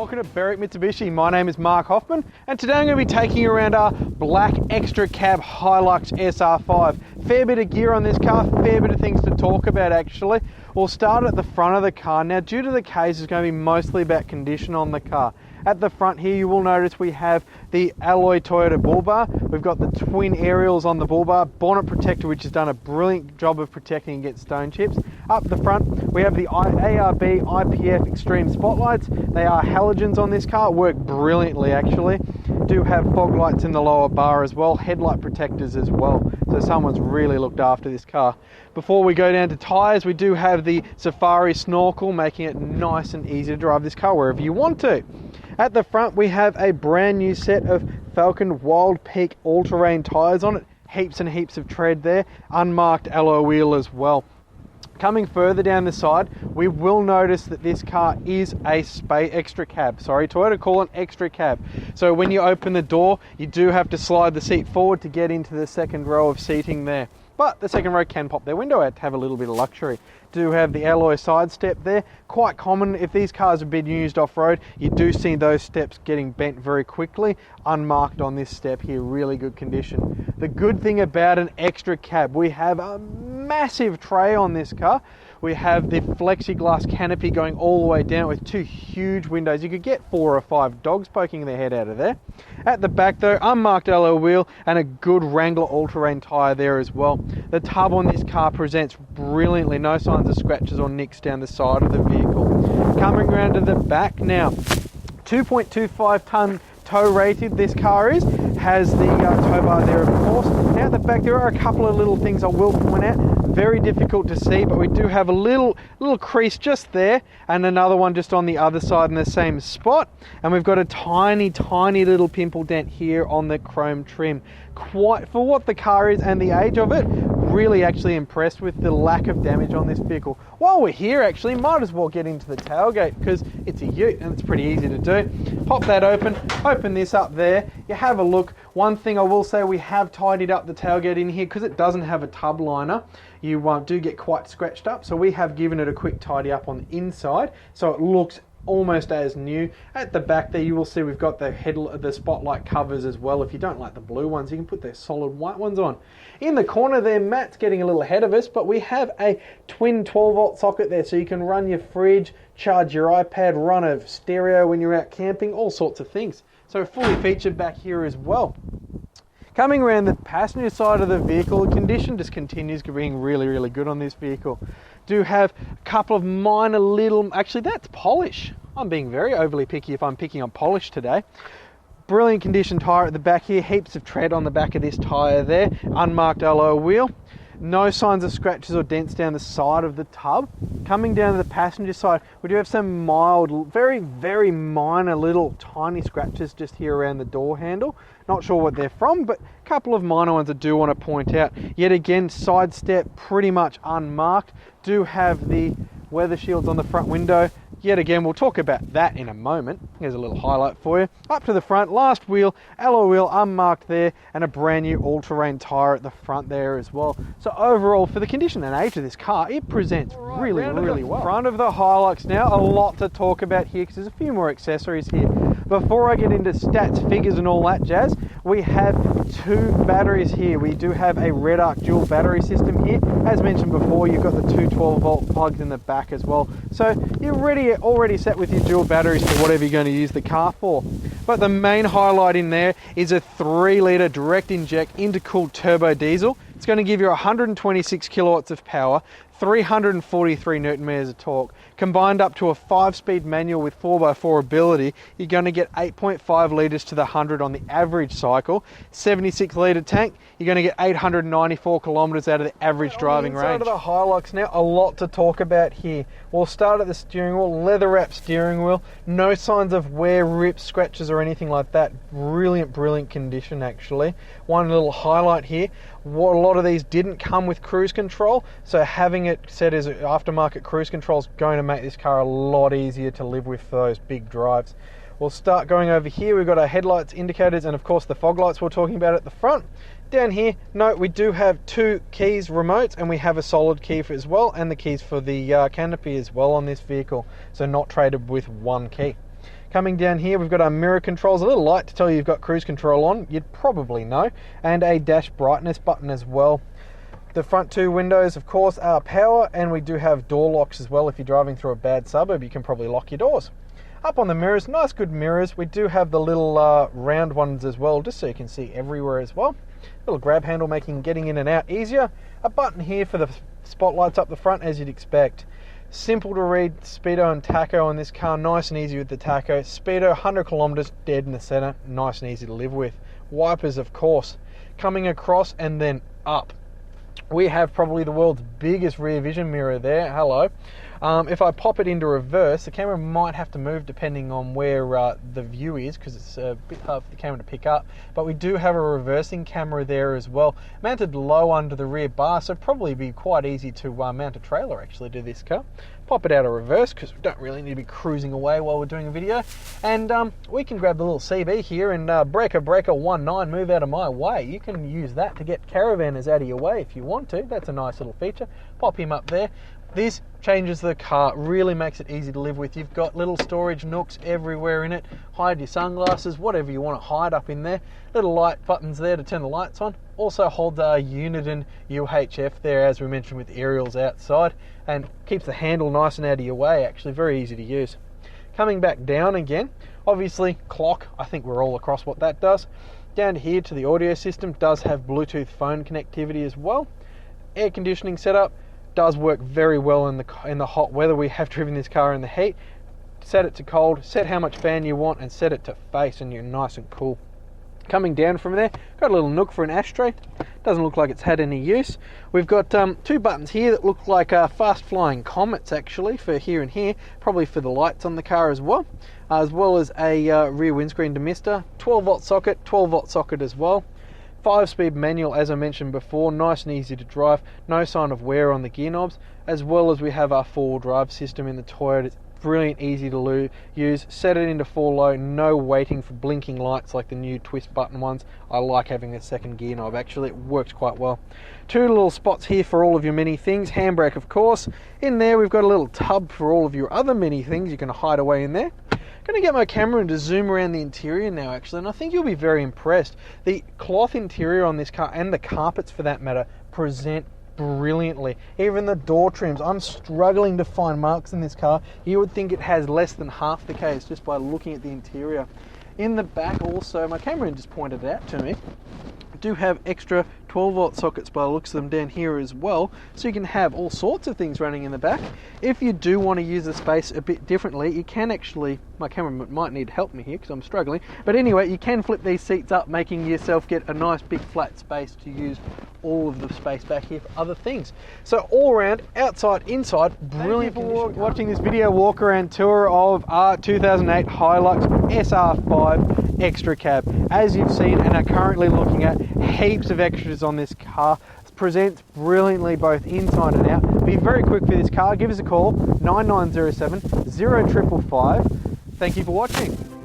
Welcome to Berwick Mitsubishi. My name is Marc Hoffmann, and today I'm going to be taking you around our black extra cab Hilux SR5. Fair bit of gear on this car, fair bit of things to talk about actually. We'll start at the front of the car. Now, due to the case, it's going to be mostly about condition on the car. At the front here, you will notice we have the alloy Toyota bull bar. We've got the twin aerials on the bull bar, bonnet protector, which has done a brilliant job of protecting against stone chips. Up the front, we have the ARB IPF Extreme spotlights. They are halogens on this car, work brilliantly actually. Do have fog lights in the lower bar as well, headlight protectors as well. So someone's really looked after this car. Before we go down to tyres, we do have the Safari snorkel, making it nice and easy to drive this car wherever you want to. At the front, we have a brand new set of Falcon Wild Peak all-terrain tyres on it. Heaps and heaps of tread there. Unmarked alloy wheel as well. Coming further down the side, we will notice that this car is a extra cab. Sorry, Toyota call it extra cab. So when you open the door, you do have to slide the seat forward to get into the second row of seating there. But the second row can pop their window out to have a little bit of luxury. Do have the alloy side step there. Quite common if these cars have been used off-road, you do see those steps getting bent very quickly. Unmarked on this step here, really good condition. The good thing about an extra cab, we have a massive tray on this car. We have the plexiglass canopy going all the way down with two huge windows. You could get 4 or 5 dogs poking their head out of there. At the back though, unmarked alloy wheel and a good Wrangler all-terrain tyre there as well. The tub on this car presents brilliantly, no signs of scratches or nicks down the side of the vehicle. Coming around to the back now, 2.25 tonne tow rated this car is, has the tow bar there of course. Now at the back there are a couple of little things I will point out, very difficult to see, but we do have a little crease just there and another one just on the other side in the same spot, and we've got a tiny little pimple dent here on the chrome trim. Quite, for what the car is and the age of it, really actually impressed with the lack of damage on this vehicle. While we're here actually, might as well get into the tailgate because it's a ute and it's pretty easy to do. Pop that open this up there, you have a look. One thing I will say, we have tidied up the tailgate in here because it doesn't have a tub liner. You do get quite scratched up, so we have given it a quick tidy up on the inside so it looks almost as new. At the back there you will see we've got the spotlight covers as well. If you don't like the blue ones, you can put the solid white ones on. In the corner there, Matt's getting a little ahead of us, but we have a twin 12-volt socket there so you can run your fridge, charge your iPad, run a stereo when you're out camping, all sorts of things. So fully featured back here as well. Coming around the passenger side of the vehicle, the condition just continues being really good on this vehicle. Do have a couple of minor little, actually that's polish. I'm being very overly picky if I'm picking on polish today. Brilliant condition tyre at the back here, heaps of tread on the back of this tyre there, unmarked alloy wheel. No signs of scratches or dents down the side of the tub. Coming down to the passenger side, we do have some mild, very minor little tiny scratches just here around the door handle. Not sure what they're from, but a couple of minor ones I do want to point out. Yet again, side step pretty much unmarked. Do have the weather shields on the front window. Yet again, we'll talk about that in a moment. Here's a little highlight for you. Up to the front, last wheel, alloy wheel unmarked there, and a brand new all-terrain tyre at the front there as well. So overall, for the condition and age of this car, it presents really well. Front of the Hilux now, a lot to talk about here because there's a few more accessories here. Before I get into stats, figures and all that jazz, we have 2 batteries here. We do have a Red Arc dual battery system here. As mentioned before, you've got the 2 12-volt plugs in the back as well. So you're already set with your dual batteries for whatever you're going to use the car for. But the main highlight in there is a 3-litre direct inject intercooled turbo diesel. It's going to give you 126 kilowatts of power, 343 Newton meters of torque. Combined up to a 5-speed manual with 4x4 ability, you're going to get 8.5 litres to the 100 on the average cycle. 76 litre tank, you're going to get 894 kilometres out of the average driving range. Inside of the Hilux now, a lot to talk about here. We'll start at the steering wheel, leather wrapped steering wheel, no signs of wear, rips, scratches or anything like that. Brilliant condition actually. One little highlight here, a lot of these didn't come with cruise control, so having it set as aftermarket cruise control is going to make this car a lot easier to live with for those big drives. We'll start going over here. We've got our headlights, indicators, and of course the fog lights we're talking about at the front. Down here, note we do have 2 keys remotes, and we have a solid key for as well, and the keys for the canopy as well on this vehicle, so not traded with 1 key. Coming down here, we've got our mirror controls, a little light to tell you you've got cruise control on, you'd probably know, and a dash brightness button as well. The front two windows, of course, are power, and we do have door locks as well. If you're driving through a bad suburb, you can probably lock your doors. Up on the mirrors, nice good mirrors. We do have the little round ones as well, just so you can see everywhere as well. Little grab handle making getting in and out easier. A button here for the spotlights up the front, as you'd expect. Simple to read speedo and tacho on this car, nice and easy with the tacho. Speedo 100 kilometers dead in the center, nice and easy to live with. Wipers, of course, coming across and then up. We have probably the world's biggest rear vision mirror there. Hello. If I pop it into reverse, the camera might have to move depending on where the view is, because it's a bit hard for the camera to pick up. But we do have a reversing camera there as well, mounted low under the rear bar, so probably be quite easy to mount a trailer actually to this car. Pop it out of reverse because we don't really need to be cruising away while we're doing a video. And we can grab the little CB here and breaker 19, move out of my way. You can use that to get caravanners out of your way if you want to. That's a nice little feature. Pop him up there. This changes the car, really makes it easy to live with. You've got little storage nooks everywhere in it. Hide your sunglasses, whatever you want to hide up in there. Little light buttons there to turn the lights on. Also holds our Uniden UHF there, as we mentioned, with aerials outside, and keeps the handle nice and out of your way, actually very easy to use. Coming back down again, obviously clock, I think we're all across what that does. Down here to the audio system, does have Bluetooth phone connectivity as well. Air conditioning setup, does work very well in the hot weather. We have driven this car in the heat. Set it to cold, set how much fan you want, and set it to face, and you're nice and cool. Coming down from there, got a little nook for an ashtray. Doesn't look like it's had any use. We've got two buttons here that look like fast flying comets actually, for here and here, probably for the lights on the car as well as a rear windscreen demister. 12 volt socket as well. 5-speed manual, as I mentioned before, nice and easy to drive, no sign of wear on the gear knobs, as well as we have our 4-wheel drive system in the Toyota. It's brilliant, easy to use. Set it into 4 low, no waiting for blinking lights like the new twist button ones. I like having a second gear knob, actually, it works quite well. 2 little spots here for all of your mini things, handbrake of course. In there we've got a little tub for all of your other mini things you can hide away in there. Going to get my camera and to zoom around the interior now actually, and I think you'll be very impressed. The cloth interior on this car, and the carpets for that matter, present brilliantly. Even the door trims, I'm struggling to find marks in this car. You would think it has less than half the case just by looking at the interior. In the back also, my cameraman just pointed it out to me, do have extra 12 volt sockets by the looks of them down here as well, so you can have all sorts of things running in the back. If you do want to use the space a bit differently, you can actually, my cameraman might need to help me here because I'm struggling, but anyway, you can flip these seats up, making yourself get a nice big flat space to use all of the space back here for other things. So all around, outside, inside, brilliant. Thank you for watching this video walk around tour of our 2008 Hilux SR5 extra cab. As you've seen and are currently looking at, heaps of extras on this car. It presents brilliantly both inside and out. Be very quick for this car. Give us a call, 9907 0555. Thank you for watching.